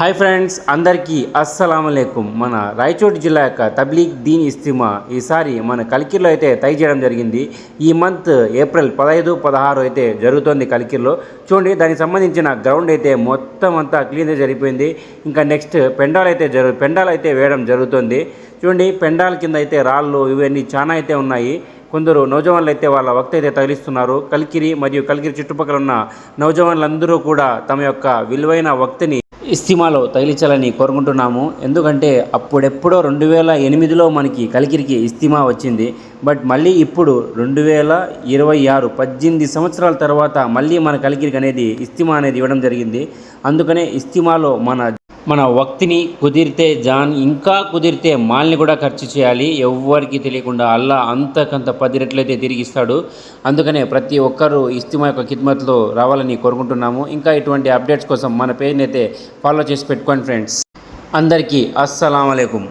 Hi friends, అందరికీ అస్సలాముఅలైకుం. మన రాయచోటి జిల్లా యొక్క తబ్లీగ్ దీన్ ఇస్తిమా ఈసారి మన కలికిర్లో అయితే తై చేయడం జరిగింది. ఈ మంత్ ఏప్రిల్ 15, 16 అయితే జరుగుతుంది కలికిర్లో. చూడండి, దానికి సంబంధించిన గ్రౌండ్ అయితే మొత్తం అంతా క్లీన్ జరిగిపోయింది. ఇంకా నెక్స్ట్ పెండాలు అయితే వేయడం జరుగుతుంది. చూడండి, పెండాల కింద అయితే రాళ్ళు ఇవన్నీ చాలా అయితే ఉన్నాయి. కొందరు నౌజవాన్లు అయితే వాళ్ళ వక్త అయితే తగిలిస్తున్నారు. కలికిరి మరియు కలికిరి చుట్టుపక్కల ఉన్న నౌజవాన్లందరూ కూడా తమ యొక్క విలువైన వక్తిని ఇస్తిమాలో తగిలించాలని కోరుకుంటున్నాము. ఎందుకంటే అప్పుడెప్పుడో 2008లో మనకి కలికిరికి ఇస్తిమా వచ్చింది. బట్ మళ్ళీ ఇప్పుడు 2026 18 సంవత్సరాల తర్వాత మళ్ళీ మన కలికిరికి అనేది ఇస్తిమా అనేది ఇవ్వడం జరిగింది. అందుకనే ఇస్తిమాలో మన వక్తిని కుదిరితే ఇంకా కుదిరితే మాల్ని కూడా ఖర్చు చేయాలి. ఎవ్వరికి తెలియకుండా అల్లా అంతకంత 10 రెట్లయితే తిరిగిస్తాడు. అందుకనే ప్రతి ఒక్కరూ ఇస్తిమా యొక్క ఖిద్మత్లో రావాలని కోరుకుంటున్నాము. ఇంకా ఇటువంటి అప్డేట్స్ కోసం మన పేజ్ని అయితే ఫాలో చేసి పెట్టుకోండి ఫ్రెండ్స్. అందరికీ అస్సలాము అలైకుం.